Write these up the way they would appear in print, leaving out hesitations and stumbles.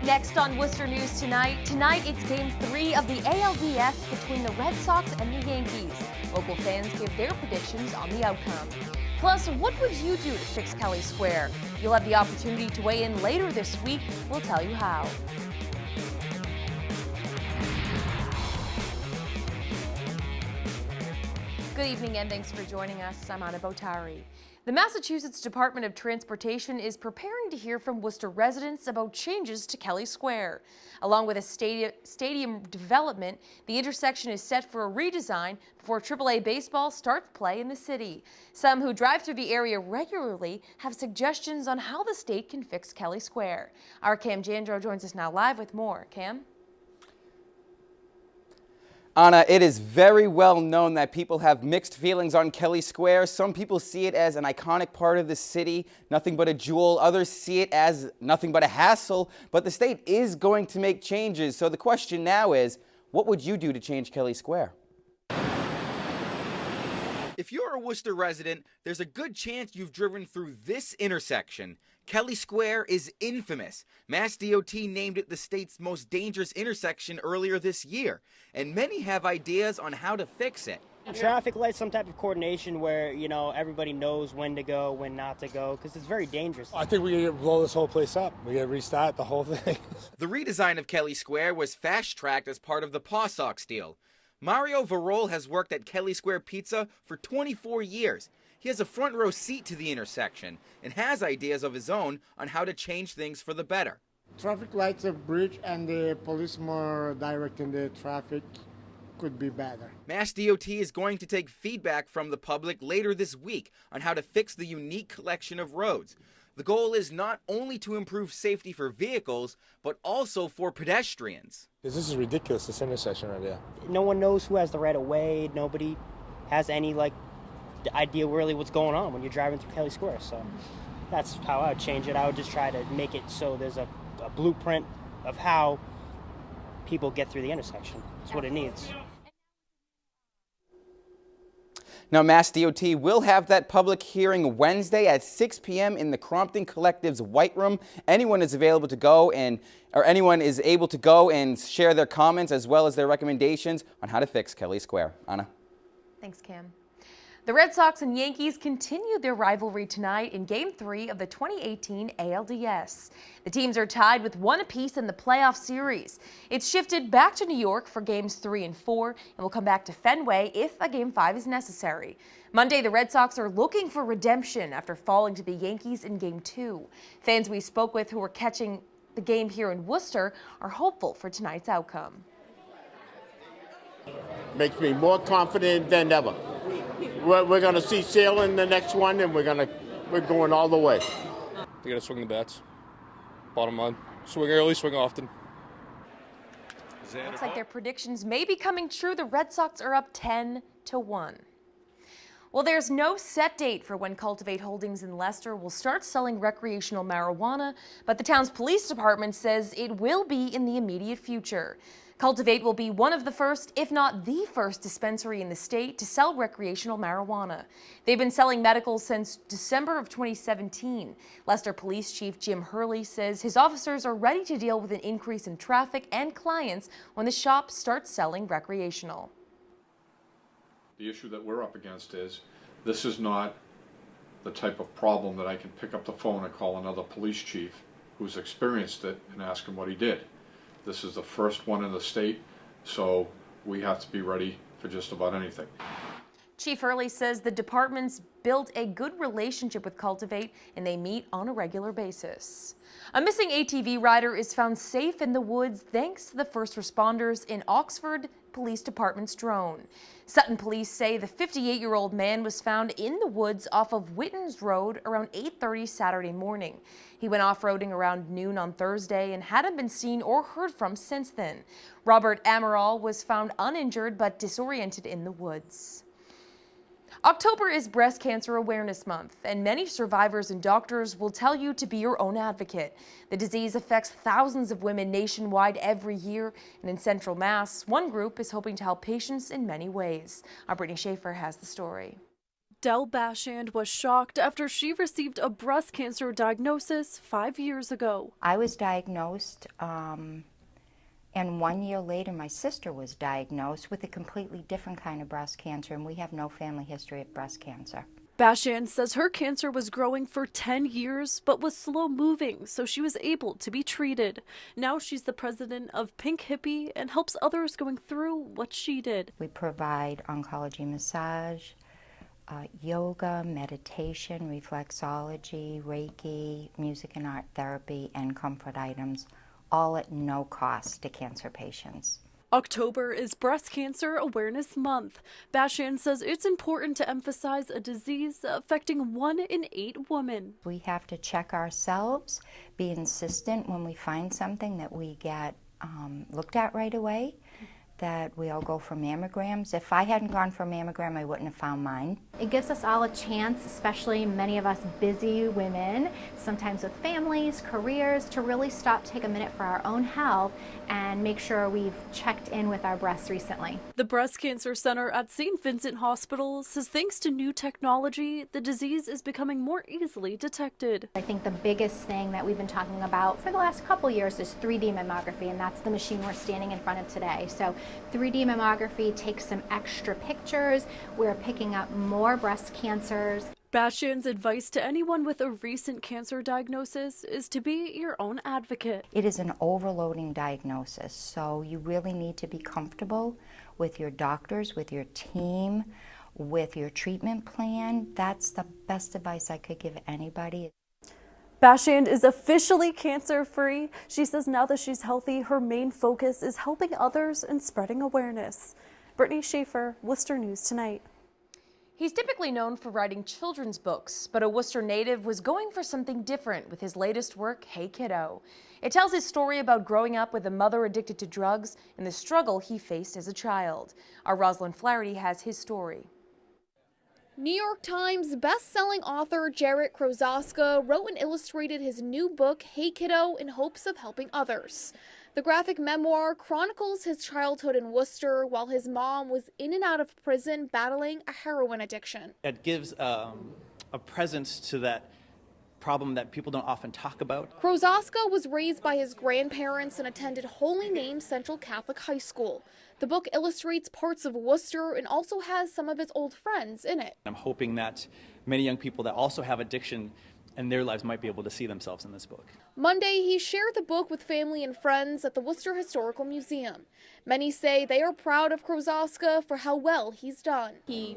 Next on Worcester News Tonight. Tonight, it's Game 3 of the ALDS between the Red Sox and the Yankees. Local fans give their predictions on the outcome. Plus, what would you do to fix Kelley Square? You'll have the opportunity to weigh in later this week. We'll tell you how. Good evening and thanks for joining us. I'm Bottary. The Massachusetts Department of Transportation is preparing to hear from Worcester residents about changes to Kelley Square. Along with a stadium development, the intersection is set for a redesign before AAA baseball starts play in the city. Some who drive through the area regularly have suggestions on how the state can fix Kelley Square. Our Cam Jandro joins us now live with more. Cam? Anna, it is very well known that people have mixed feelings on Kelley Square. Some people see it as an iconic part of the city, nothing but a jewel. Others see it as nothing but a hassle. But the state is going to make changes. So the question now is, what would you do to change Kelley Square? If you're a Worcester resident, there's a good chance you've driven through this intersection. Kelley Square is infamous. Mass DOT named it the state's most dangerous intersection earlier this year, and many have ideas on how to fix it. Traffic lights, some type of coordination where, everybody knows when to go, when not to go, because it's very dangerous. I think we gotta blow this whole place up. We gotta restart the whole thing. The redesign of Kelley Square was fast-tracked as part of the Paw Sox deal. Mario Varol has worked at Kelley Square Pizza for 24 years. He has a front row seat to the intersection and has ideas of his own on how to change things for the better. Traffic lights, a bridge, and the police more directing the traffic could be better. Mass DOT is going to take feedback from the public later this week on how to fix the unique collection of roads. The goal is not only to improve safety for vehicles, but also for pedestrians. This is ridiculous, this intersection right here. No one knows who has the right of way. Nobody has any, idea really what's going on when you're driving through Kelley Square. So that's how I would change it. I would just try to make it so there's a blueprint of how people get through the intersection. That's what it needs. Now, Mass DOT will have that public hearing Wednesday at 6 p.m. in the Crompton Collective's White Room. Anyone is able to go and share their comments as well as their recommendations on how to fix Kelley Square. Anna. Thanks, Cam. The Red Sox and Yankees continued their rivalry tonight in Game 3 of the 2018 ALDS. The teams are tied with 1 apiece in the playoff series. It's shifted back to New York for Games 3 and 4 and will come back to Fenway if a Game 5 is necessary. Monday, the Red Sox are looking for redemption after falling to the Yankees in Game 2. Fans we spoke with who were catching the game here in Worcester are hopeful for tonight's outcome. Makes me more confident than ever. We're going to see Sale in the next one, and we're going all the way. They got to swing the bats. Bottom line. Swing early, swing often. Looks like their predictions may be coming true. The Red Sox are up 10-1. Well, there's no set date for when Cultivate Holdings in Leicester will start selling recreational marijuana, but the town's police department says it will be in the immediate future. Cultivate will be one of the first, if not the first, dispensary in the state to sell recreational marijuana. They've been selling medical since December of 2017. Leicester Police Chief Jim Hurley says his officers are ready to deal with an increase in traffic and clients when the shop starts selling recreational. The issue that we're up against is this is not the type of problem that I can pick up the phone and call another police chief who's experienced it and ask him what he did. This is the first one in the state, so we have to be ready for just about anything. Chief Hurley says the department's built a good relationship with Cultivate and they meet on a regular basis. A missing ATV rider is found safe in the woods thanks to the first responders in Oxford Police Department's drone. Sutton police say the 58-year-old man was found in the woods off of Wittens Road around 8:30 Saturday morning. He went off-roading around noon on Thursday and hadn't been seen or heard from since then. Robert Amaral was found uninjured but disoriented in the woods. October is Breast Cancer Awareness Month, and many survivors and doctors will tell you to be your own advocate. The disease affects thousands of women nationwide every year, and in Central Mass, one group is hoping to help patients in many ways. Our Brittany Schaefer has the story. Del Bashand was shocked after she received a breast cancer diagnosis 5 years ago. I was diagnosed, and 1 year later my sister was diagnosed with a completely different kind of breast cancer, and we have no family history of breast cancer. Bashand says her cancer was growing for 10 years, but was slow moving, so she was able to be treated. Now she's the president of Pink Hippie and helps others going through what she did. We provide oncology massage, yoga, meditation, reflexology, Reiki, music and art therapy, and comfort items, all at no cost to cancer patients. October is Breast Cancer Awareness Month. Bashand says it's important to emphasize a disease affecting 1 in 8 women. We have to check ourselves, be insistent when we find something that we get looked at right away, that we all go for mammograms. If I hadn't gone for a mammogram, I wouldn't have found mine. It gives us all a chance, especially many of us busy women, sometimes with families, careers, to really stop, take a minute for our own health and make sure we've checked in with our breasts recently. The Breast Cancer Center at St. Vincent Hospital says thanks to new technology, the disease is becoming more easily detected. I think the biggest thing that we've been talking about for the last couple years is 3D mammography, and that's the machine we're standing in front of today. So 3D mammography takes some extra pictures. We're picking up more breast cancers. Bashand's advice to anyone with a recent cancer diagnosis is to be your own advocate. It is an overloading diagnosis, so you really need to be comfortable with your doctors, with your team, with your treatment plan. That's the best advice I could give anybody. Bashand is officially cancer-free. She says now that she's healthy, her main focus is helping others and spreading awareness. Brittany Schaefer, Worcester News Tonight. He's typically known for writing children's books, but a Worcester native was going for something different with his latest work, Hey Kiddo. It tells his story about growing up with a mother addicted to drugs and the struggle he faced as a child. Our Rosalind Flaherty has his story. New York Times best-selling author Jarrett Krozoska wrote and illustrated his new book, Hey Kiddo, in hopes of helping others. The graphic memoir chronicles his childhood in Worcester while his mom was in and out of prison battling a heroin addiction. It gives a presence to that problem that people don't often talk about. Krozoska was raised by his grandparents and attended Holy Name Central Catholic High School. The book illustrates parts of Worcester and also has some of his old friends in it. I'm hoping that many young people that also have addiction in their lives might be able to see themselves in this book. Monday, he shared the book with family and friends at the Worcester Historical Museum. Many say they are proud of Krozoska for how well he's done. He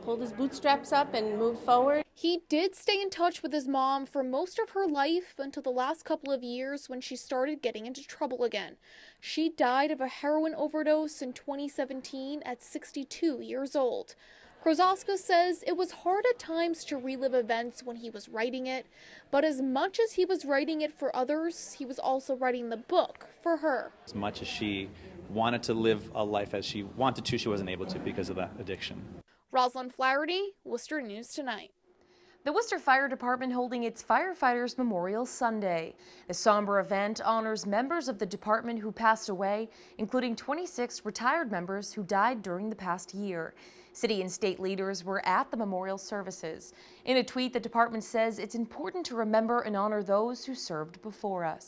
pulled his bootstraps up and moved forward. He did stay in touch with his mom for most of her life until the last couple of years when she started getting into trouble again. She died of a heroin overdose in 2017 at 62 years old. Krozoska says it was hard at times to relive events when he was writing it, but as much as he was writing it for others, he was also writing the book for her. As much as she wanted to live a life as she wanted to, she wasn't able to because of that addiction. Rosalind Flaherty, Worcester News Tonight. The Worcester Fire Department holding its Firefighters Memorial Sunday. The somber event honors members of the department who passed away, including 26 retired members who died during the past year. City and state leaders were at the memorial services. In a tweet, the department says it's important to remember and honor those who served before us.